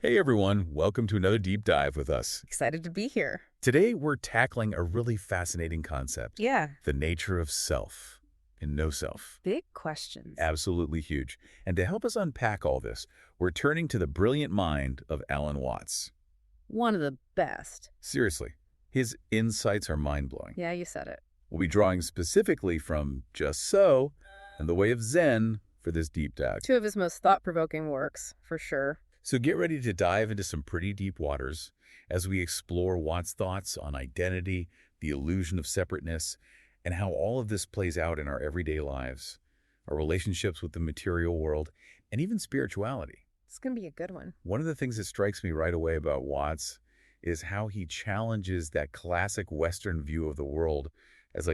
Hey everyone, welcome to another deep dive with us. Excited to be here. Today we're tackling a really fascinating concept, Yeah. the nature of self and no self. Big questions. Absolutely huge. And to help us unpack all this, we're turning to the brilliant mind of Alan Watts. One of the best. Seriously, his insights are mind-blowing. Yeah, you said it. We'll be drawing specifically from Just So and The Way of Zen for this deep dive. Two of his most thought-provoking works, for sure. So get ready to dive into some pretty deep waters as we explore Watt's thoughts on identity, the illusion of separateness, and how all of this plays out in our everyday lives, our relationships with the material world, and even spirituality. It's going to be a good one. One of the things that strikes me right away about Watts is how he challenges that classic Western view of the world as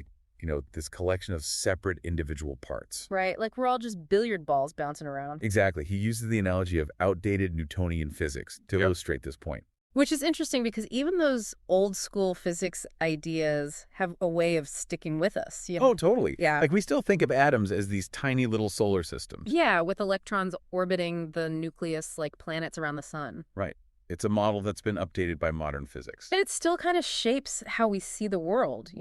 this collection of separate individual parts. Right, like we're all just billiard balls bouncing around. Exactly. He uses the analogy of outdated Newtonian physics to illustrate this point. Which is interesting because even those old school physics ideas have a way of sticking with us. Oh, totally. Yeah. Like we still think of atoms as these tiny little solar systems. Yeah, with electrons orbiting the nucleus like planets around the sun. Right. It's a model that's been updated by modern physics. And it still kind of shapes how we see the world,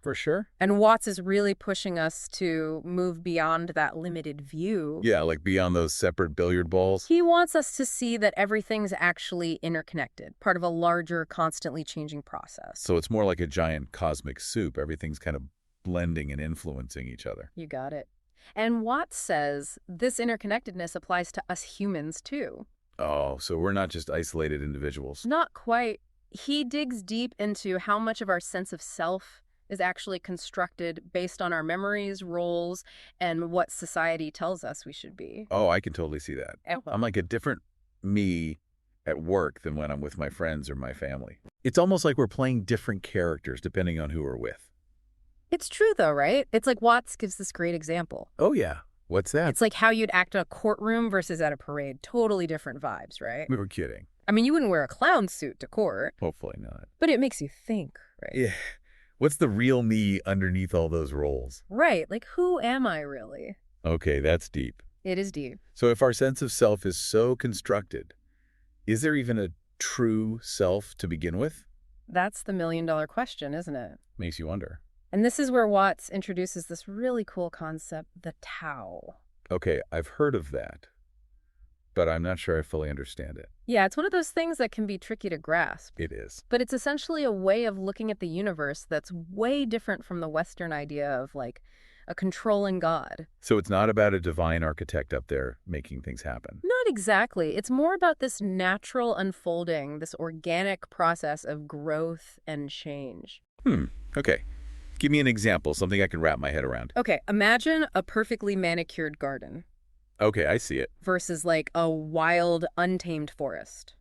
For sure. And Watts is really pushing us to move beyond that limited view. Yeah, like beyond those separate billiard balls. He wants us to see that everything's actually interconnected, part of a larger, constantly changing process. So it's more like a giant cosmic soup. Everything's kind of blending and influencing each other. You got it. And Watts says this interconnectedness applies to us humans, too. Oh, so we're not just isolated individuals. Not quite. He digs deep into how much of our sense of self is actually constructed based on our memories, roles, and what society tells us we should be. Oh, I can totally see that. I'm like a different me at work than when I'm with my friends or my family. It's almost like we're playing different characters depending on who we're with. It's true, though, right? It's like Watts gives this great example. Oh, yeah. What's that? It's like how you'd act in a courtroom versus at a parade. Totally different vibes, right? We were kidding. I mean, you wouldn't wear a clown suit to court. Hopefully not. But it makes you think, right? Yeah. What's the real me underneath all those roles? Right. Like, who am I really? Okay, that's deep. It is deep. So if our sense of self is so constructed, is there even a true self to begin with? That's the million-dollar question, isn't it? Makes you wonder. And this is where Watts introduces this really cool concept, the Tao. Okay, I've heard of that, but I'm not sure I fully understand it. Yeah, it's one of those things that can be tricky to grasp. It is. But it's essentially a way of looking at the universe that's way different from the Western idea of, like, a controlling God. So it's not about a divine architect up there making things happen. Not exactly. It's more about this natural unfolding, this organic process of growth and change. Okay. Give me an example, something I can wrap my head around. Okay, imagine a perfectly manicured garden Okay, I see it. versus like a wild, untamed forest.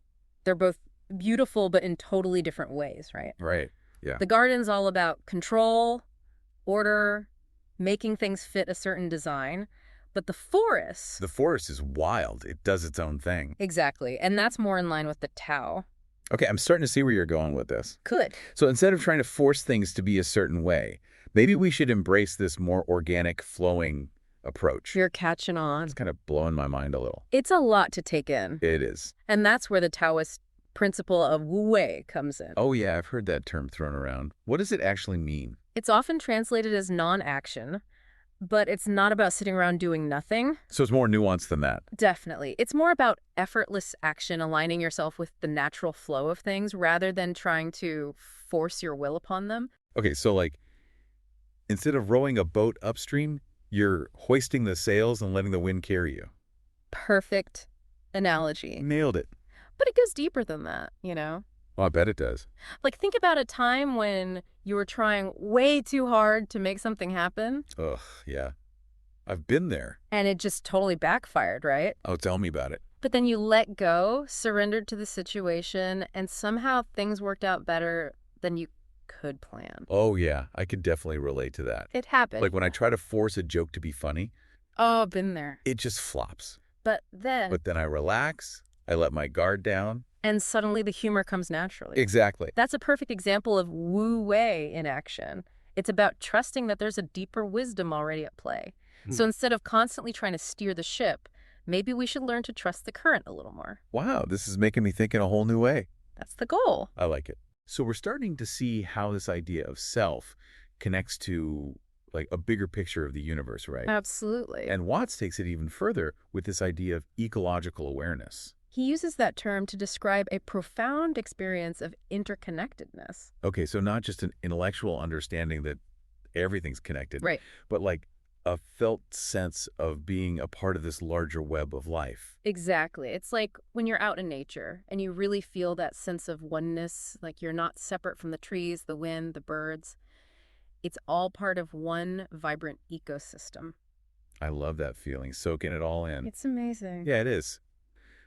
They're both beautiful, but in totally different ways, right? Right. Yeah. The garden's all about control, order, making things fit a certain design. But the forest... The forest is wild. It does its own thing. Exactly. And that's more in line with the Tao. Okay, I'm starting to see where you're going with this. Good. So instead of trying to force things to be a certain way, maybe we should embrace this more organic, flowing approach. You're catching on. It's kind of blowing my mind a little. It's a lot to take in. It is. And that's where the Taoist principle of Wu Wei comes in. Oh yeah, I've heard that term thrown around. What does it actually mean? It's often translated as non-action, but it's not about sitting around doing nothing. So it's more nuanced than that. Definitely. It's more about effortless action, aligning yourself with the natural flow of things rather than trying to force your will upon them. Okay, so like, instead of rowing a boat upstream, you're hoisting the sails and letting the wind carry you. Perfect analogy. Nailed it. But it goes deeper than that, you know? Well, I bet it does. Like, think about a time when you were trying way too hard to make something happen. Ugh, yeah. I've been there. And it just totally backfired, right? Oh, tell me about it. But then you let go, surrendered to the situation, and somehow things worked out better than you could plan. Oh, yeah. I could definitely relate to that. It happened. Like when I try to force a joke to be funny, Oh, been there. it just flops. But then I relax, I let my guard down. and suddenly the humor comes naturally. Exactly. That's a perfect example of Wu Wei in action. It's about trusting that there's a deeper wisdom already at play. So instead of constantly trying to steer the ship, Maybe we should learn to trust the current a little more. Wow, this is making me think in a whole new way. That's the goal. I like it. So we're starting to see how this idea of self connects to like a bigger picture of the universe, right? Absolutely. And Watts takes it even further with this idea of ecological awareness. He uses that term to describe a profound experience of interconnectedness. Okay, so not just an intellectual understanding that everything's connected, Right. but like a felt sense of being a part of this larger web of life. Exactly. It's like when you're out in nature and you really feel that sense of oneness, like you're not separate from the trees, the wind, the birds. It's all part of one vibrant ecosystem. I love that feeling, soaking it all in. It's amazing. Yeah, it is.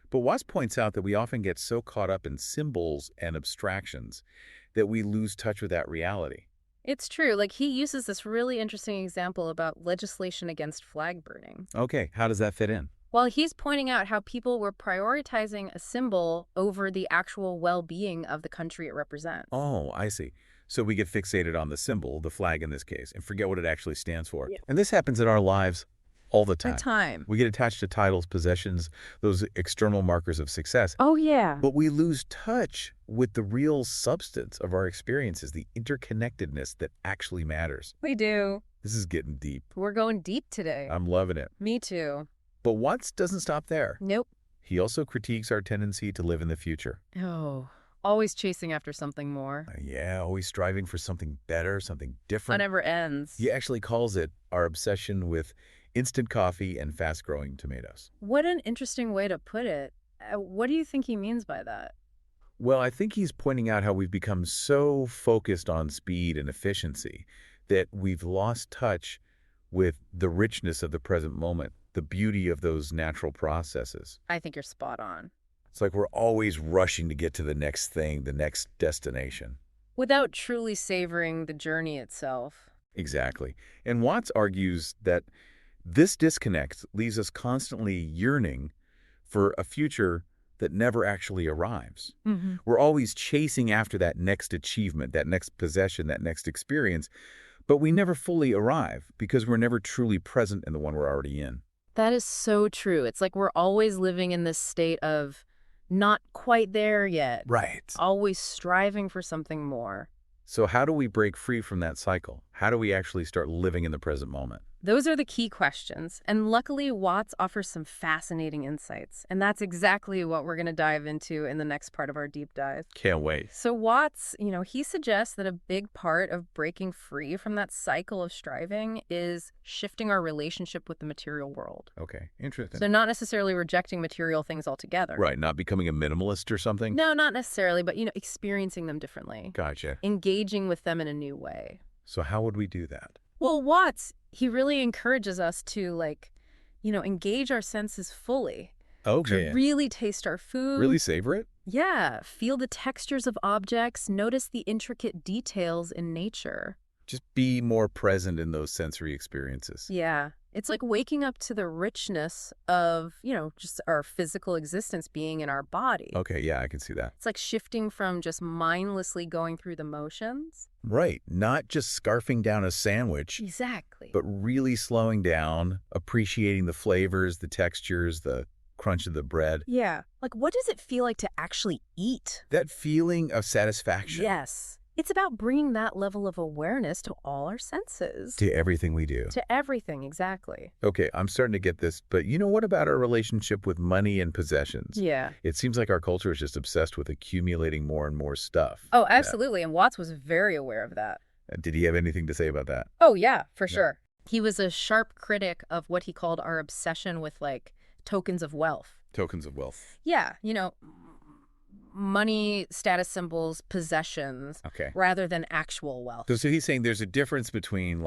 But Watts points out that we often get so caught up in symbols and abstractions that we lose touch with that reality. It's true. Like he uses this really interesting example about legislation against flag burning. Okay, how does that fit in? While he's pointing out how people were prioritizing a symbol over the actual well-being of the country it represents. Oh, I see. So we get fixated on the symbol, the flag in this case, and forget what it actually stands for. Yeah. And this happens in our lives all the time. Time. We get attached to titles, possessions, those external markers of success. Oh, yeah. But we lose touch with the real substance of our experiences, the interconnectedness that actually matters. We do. This is getting deep. We're going deep today. I'm loving it. Me too. But Watts doesn't stop there. Nope. He also critiques our tendency to live in the future. Oh, always chasing after something more. Yeah, always striving for something better, something That different. never ends. He actually calls it our obsession with instant coffee and fast-growing tomatoes. What an interesting way to put it. What do you think he means by that? Well, I think he's pointing out how we've become so focused on speed and efficiency that we've lost touch with the richness of the present moment, the beauty of those natural processes. I think you're spot on. It's like we're always rushing to get to the next thing, the next destination. Without truly savoring the journey itself. Exactly. And Watts argues that this disconnect leaves us constantly yearning for a future that never actually arrives. Mm-hmm. We're always chasing after that next achievement, that next possession, that next experience, but we never fully arrive because we're never truly present in the one we're already in. That is so true. It's like we're always living in this state of not quite there yet. Right. Always striving for something more. So how do we break free from that cycle? How do we actually start living in the present moment? Those are the key questions, and luckily Watts offers some fascinating insights, and that's exactly what we're going to dive into in the next part of our deep dive. Can't wait. So Watts, he suggests that a big part of breaking free from that cycle of striving is shifting our relationship with the material world. Okay, interesting. So not necessarily rejecting material things altogether. Right, not becoming a minimalist or something? No, not necessarily, but, experiencing them differently. Gotcha. Engaging with them in a new way. So how would we do that? Well, Watts, he really encourages us to, engage our senses fully. Okay. To really taste our food. Really savor it? Yeah. Feel the textures of objects. Notice the intricate details in nature. Just be more present in those sensory experiences. Yeah. It's like waking up to the richness of, just our physical existence being in our body. Okay, yeah, I can see that. It's like shifting from just mindlessly going through the motions. Right, not just scarfing down a sandwich, Exactly. but really slowing down, appreciating the flavors, the textures, the crunch of the bread. Yeah. Like, what does it feel like to actually eat? That feeling of satisfaction. Yes. It's about bringing that level of awareness to all our senses. To everything we do. To everything, exactly. Okay, I'm starting to get this, but what about our relationship with money and possessions? Yeah. It seems like our culture is just obsessed with accumulating more and more stuff. Oh, absolutely. And Watts was very aware of that. Did he have anything to say about that? Oh, yeah, for sure. He was a sharp critic of what he called our obsession with, tokens of wealth. Tokens of wealth. Yeah, money, status symbols, possessions, Okay. rather than actual wealth. So he's saying there's a difference between,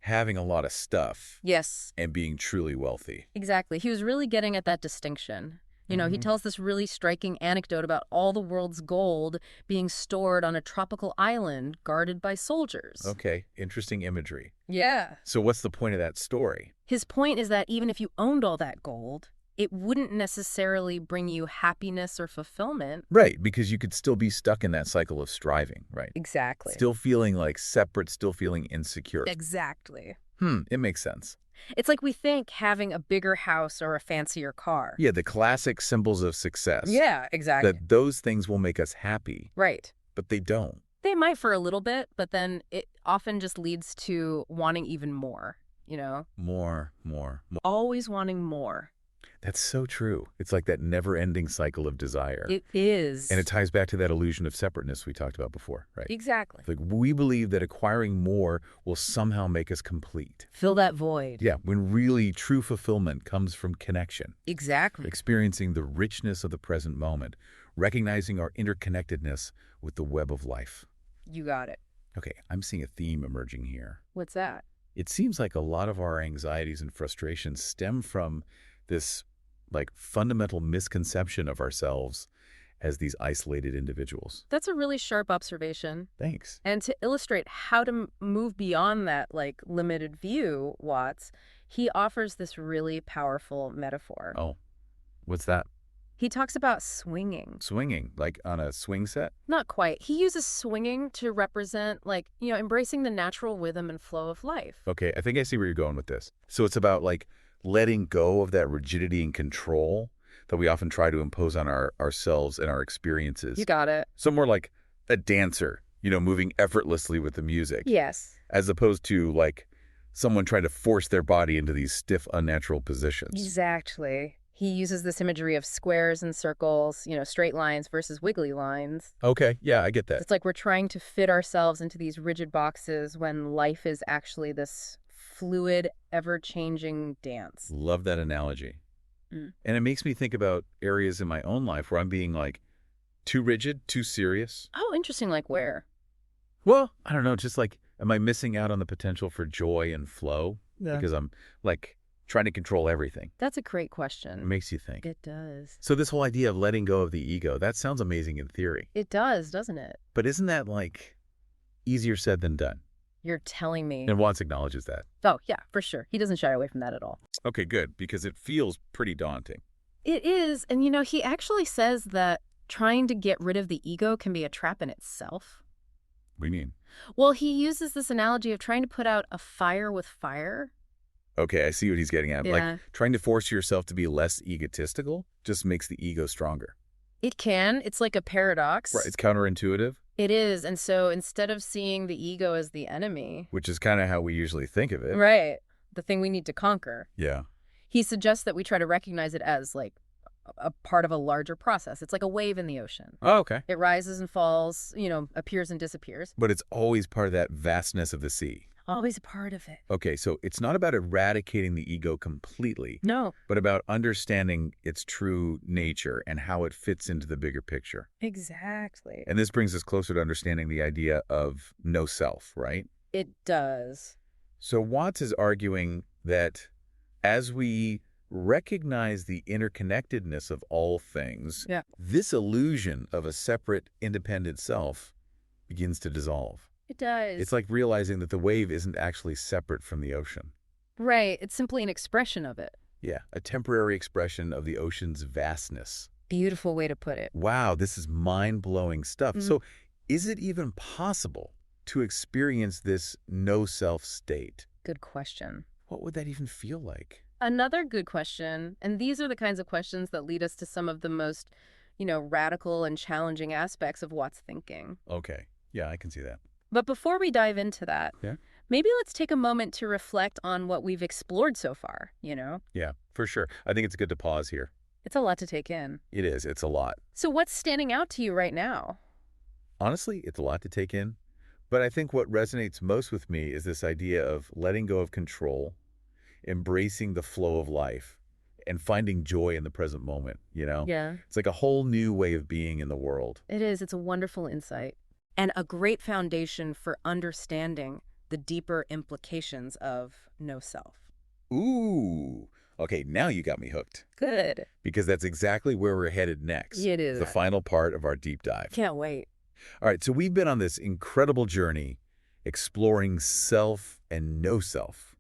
having a lot of stuff Yes, and being truly wealthy. exactly. He was really getting at that distinction. He Mhm. tells this really striking anecdote about all the world's gold being stored on a tropical island guarded by soldiers. Okay, interesting imagery. Yeah. So what's the point of that story? His point is that even if you owned all that gold, it wouldn't necessarily bring you happiness or fulfillment. Right, because you could still be stuck in that cycle of striving, right? Exactly. Still feeling separate, still feeling insecure. Exactly. It makes sense. It's like we think having a bigger house or a fancier car. Yeah, the classic symbols of success, Yeah, exactly. that those things will make us happy, Right. but they don't. They might for a little bit, but then it often just leads to wanting even more, you know? More, more, more. Always wanting more. That's so true. It's like that never-ending cycle of desire. It is. And it ties back to that illusion of separateness we talked about before, right? Exactly. Like we believe that acquiring more will somehow make us complete. Fill that void. Yeah, when really true fulfillment comes from connection, Exactly. experiencing the richness of the present moment, recognizing our interconnectedness with the web of life. You got it. Okay, I'm seeing a theme emerging here. What's that? It seems like a lot of our anxieties and frustrations stem from this fundamental misconception of ourselves as these isolated individuals. That's a really sharp observation. Thanks. And to illustrate how to move beyond that limited view, Watts, he offers this really powerful metaphor. Oh, what's that? He talks about swinging. Swinging, like on a swing set? Not quite. He uses swinging to represent embracing the natural rhythm and flow of life. Okay, I think I see where you're going with this. So it's about letting go of that rigidity and control that we often try to impose on ourselves and our experiences. You got it. So more like a dancer, moving effortlessly with the music. Yes. As opposed to someone trying to force their body into these stiff, unnatural positions. Exactly. He uses this imagery of squares and circles, straight lines versus wiggly lines. Okay, yeah, I get that. It's like we're trying to fit ourselves into these rigid boxes when life is actually this fluid, ever-changing dance. Love that analogy. Mm. And it makes me think about areas in my own life where I'm being too rigid, too serious. Oh, interesting. Like where? Well, I don't know, just am I missing out on the potential for joy and flow? Yeah. Because I'm trying to control everything. That's a great It question. makes you think. It does. So this whole idea of letting go of the ego, that sounds amazing in theory. It does, doesn't it? But isn't that easier said than done? You're telling me. And Watts acknowledges that. Oh, yeah, for sure. He doesn't shy away from that at all. Okay, good, because it feels pretty daunting. It is. And, he actually says that trying to get rid of the ego can be a trap in itself. What do you mean? Well, he uses this analogy of trying to put out a fire with fire. Okay, I see what he's getting at. Yeah. Trying to force yourself to be less egotistical just makes the ego stronger. It can. It's like a paradox. Right, it's counterintuitive. It is. And so instead of seeing the ego as the enemy, Which is kind of how we usually think of it. right, the thing we need to conquer, Yeah. he suggests that we try to recognize it as a part of a larger process. It's like a wave in the ocean. Oh, okay. It rises and falls, appears and disappears. But it's always part of that vastness of the sea. Always a part of it. Okay, so it's not about eradicating the ego completely, No, but about understanding its true nature and how it fits into the bigger picture. exactly. And this brings us closer to understanding the idea of no self, right? It does. So Watts is arguing that as we recognize the interconnectedness of all things, Yeah. this illusion of a separate, independent self begins to dissolve. It does. It's like realizing that the wave isn't actually separate from the ocean. Right. It's simply an expression of it. Yeah, a temporary expression of the ocean's vastness. Beautiful way to put it. Wow, this is mind-blowing stuff. Mhm. So is it even possible to experience this no-self state? Good question. What would that even feel like? Another good question, and these are the kinds of questions that lead us to some of the most, radical and challenging aspects of Watts' thinking. Okay, yeah, I can see that. But before we dive into that, Yeah. maybe let's take a moment to reflect on what we've explored so far, Yeah, for sure. I think it's good to pause here. It's a lot to take in. It is. It's a lot. So what's standing out to you right now? Honestly, it's a lot to take in. But I think what resonates most with me is this idea of letting go of control, embracing the flow of life, and finding joy in the present moment, Yeah. It's like a whole new way of being in the world. It is. It's a wonderful insight and a great foundation for understanding the deeper implications of no self. Ooh. Okay, now you got me hooked. Good. Because that's exactly where we're headed next. It is. The final part of our deep dive. Can't wait. All right, so we've been on this incredible journey exploring self and no self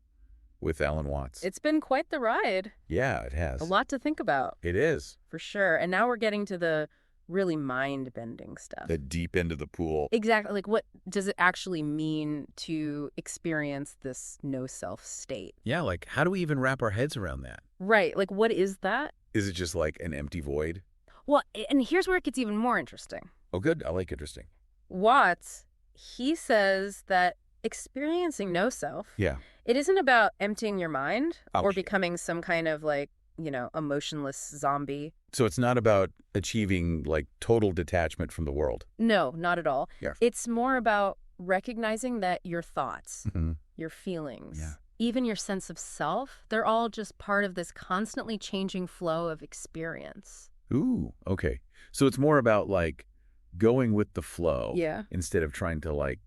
with Alan Watts. It's been quite the ride. Yeah, it has. A lot to think about, It is. for sure. And now we're getting to the really mind-bending stuff. The deep end of the pool. Exactly. Like, what does it actually mean to experience this no-self state? Yeah, like how do we even wrap our heads around that? Right. Like, what is that? Is it just like an empty void? Well, and here's where it gets even more interesting. Oh, good. I like interesting. Watts, he says that experiencing no self, Yeah. it isn't about emptying your mind or Ouch. becoming some kind of like, emotionless zombie. So it's not about achieving like total detachment from the world. No, not at all. Yeah. It's more about recognizing that your thoughts, Mm-hmm. your feelings, Yeah. even your sense of self, they're all just part of this constantly changing flow of experience. Ooh, okay. So it's more about like going with the flow Yeah. instead of trying to like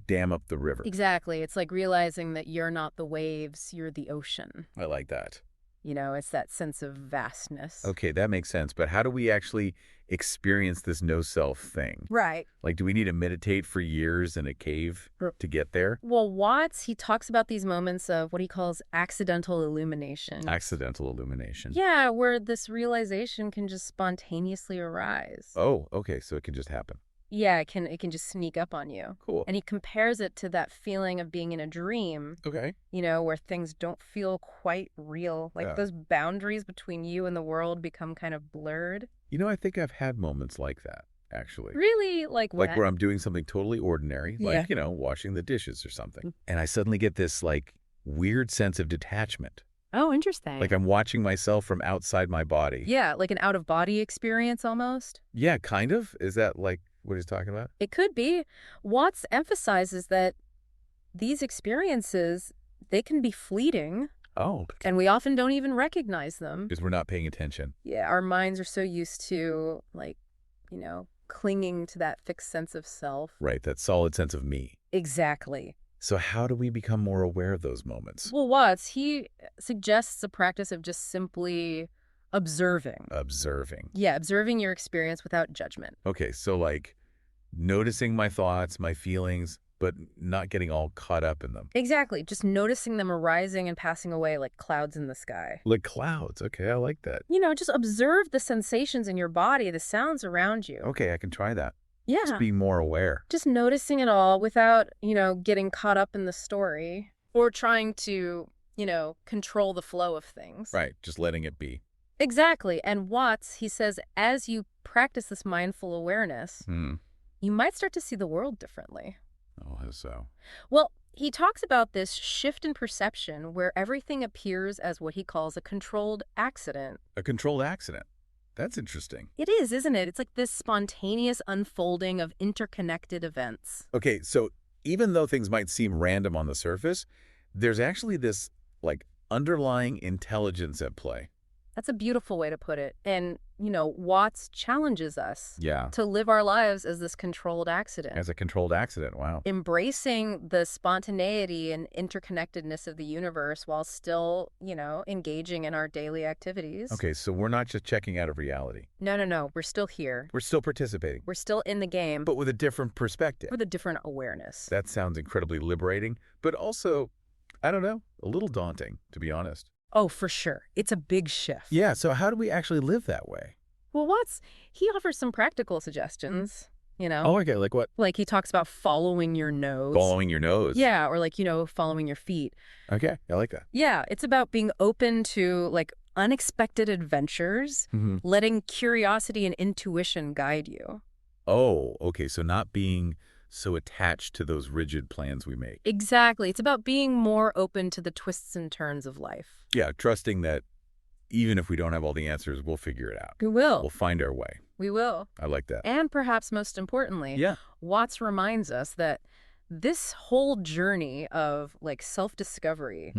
dam up the river. Exactly. It's like realizing that you're not the waves, you're the ocean. I like that. It's that sense of vastness. Okay, that makes sense. But how do we actually experience this no self thing? Right. Like, do we need to meditate for years in a cave to get there? Well, Watts, he talks about these moments of what he calls accidental illumination. Accidental illumination. Yeah, where this realization can just spontaneously arise. Oh, okay. So it can just happen. Yeah, it can just sneak up on you. Cool. And he compares it to that feeling of being in a dream, Okay. where things don't feel quite real. Like Yeah. those boundaries between you and the world become kind of blurred. I think I've had moments like that, actually. Really? Like what? Like where I'm doing something totally ordinary, like, Yeah. washing the dishes or something. And I suddenly get this like weird sense of detachment. Oh, interesting. Like I'm watching myself from outside my body. Yeah, like an out-of-body experience almost. Yeah, kind of. Is that like what he's talking about? It could be. Watts emphasizes that these experiences, they can be fleeting, Oh. and we often don't even recognize them. Because we're not paying attention. Yeah, our minds are so used to, like, clinging to that fixed sense of self. Right, that solid sense of me. Exactly. So how do we become more aware of those moments? Well, Watts, he suggests a practice of just simply observing. Observing. Yeah, observing your experience without judgment. Okay, so like noticing my thoughts, my feelings, but not getting all caught up in them. Exactly. Just noticing them arising and passing away like clouds in the sky. Like clouds. Okay, I like that. Just observe the sensations in your body, the sounds around you. Okay, I can try that. Yeah. Just be more aware. Just noticing it all without, getting caught up in the story or trying to, control the flow of things. Right, just letting it be. Exactly. And Watts, he says, as you practice this mindful awareness, you might start to see the world differently. Oh, how so? Well, he talks about this shift in perception where everything appears as what he calls a controlled accident. A controlled accident. That's interesting. It is, isn't it? It's like this spontaneous unfolding of interconnected events. Okay, so even though things might seem random on the surface, there's actually this, like, underlying intelligence at play. That's a beautiful way to put it. And, Watts challenges us Yeah. to live our lives as this controlled accident. As a controlled accident, wow. Embracing the spontaneity and interconnectedness of the universe while still, engaging in our daily activities. Okay, so we're not just checking out of reality. No. We're still here. We're still participating. We're still in the game, But with a different perspective. with a different awareness. That sounds incredibly liberating, but also, I don't know, a little daunting, to be honest. Oh, for sure. It's a big shift. Yeah, so how do we actually live that way? Well, he offers some practical suggestions, Oh, okay, like what? Like he talks about following your nose. Following your nose. Yeah, or like, following your feet. Okay, I like that. Yeah, it's about being open to like unexpected adventures, letting curiosity and intuition guide you. Oh, okay, so not being so attached to those rigid plans we make. Exactly. It's about being more open to the twists and turns of life. Yeah, trusting that even if we don't have all the answers, we'll figure it out. We will. We'll find our way. We will. I like that. And perhaps most importantly, Yeah. Watts reminds us that this whole journey of like self-discovery,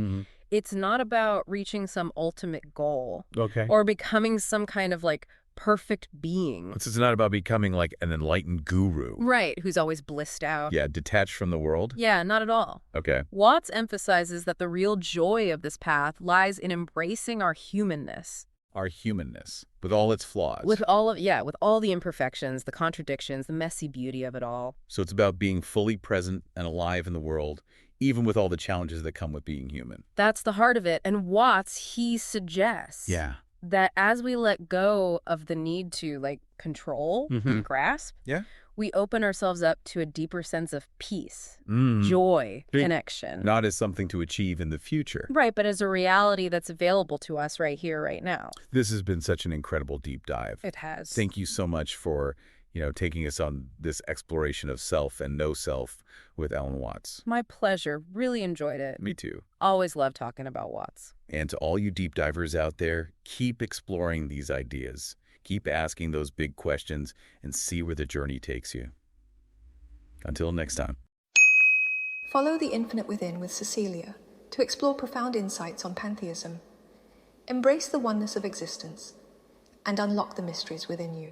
it's not about reaching some ultimate goal Okay. or becoming some kind of like perfect being. This is not about becoming like an enlightened guru. Right, who's always blissed out. Yeah, detached from the world. Yeah, not at all. Okay. Watts emphasizes that the real joy of this path lies in embracing our humanness. Our humanness, with all its flaws. With all the imperfections, the contradictions, the messy beauty of it all. So it's about being fully present and alive in the world, even with all the challenges that come with being human. That's the heart of it. And Watts, he suggests that as we let go of the need to like control and grasp, Yeah. we open ourselves up to a deeper sense of peace, Mm. joy, Big- connection. Not as something to achieve in the future. Right, but as a reality that's available to us right here, right now. This has been such an incredible deep dive. It has. Thank you so much for, taking us on this exploration of self and no self with Ellen Watts. My pleasure. Really enjoyed it. Me too. Always love talking about Watts. And to all you deep divers out there, keep exploring these ideas. Keep asking those big questions and see where the journey takes you. Until next time. Follow The Infinite Within with Cecilia to explore profound insights on pantheism. Embrace the oneness of existence and unlock the mysteries within you.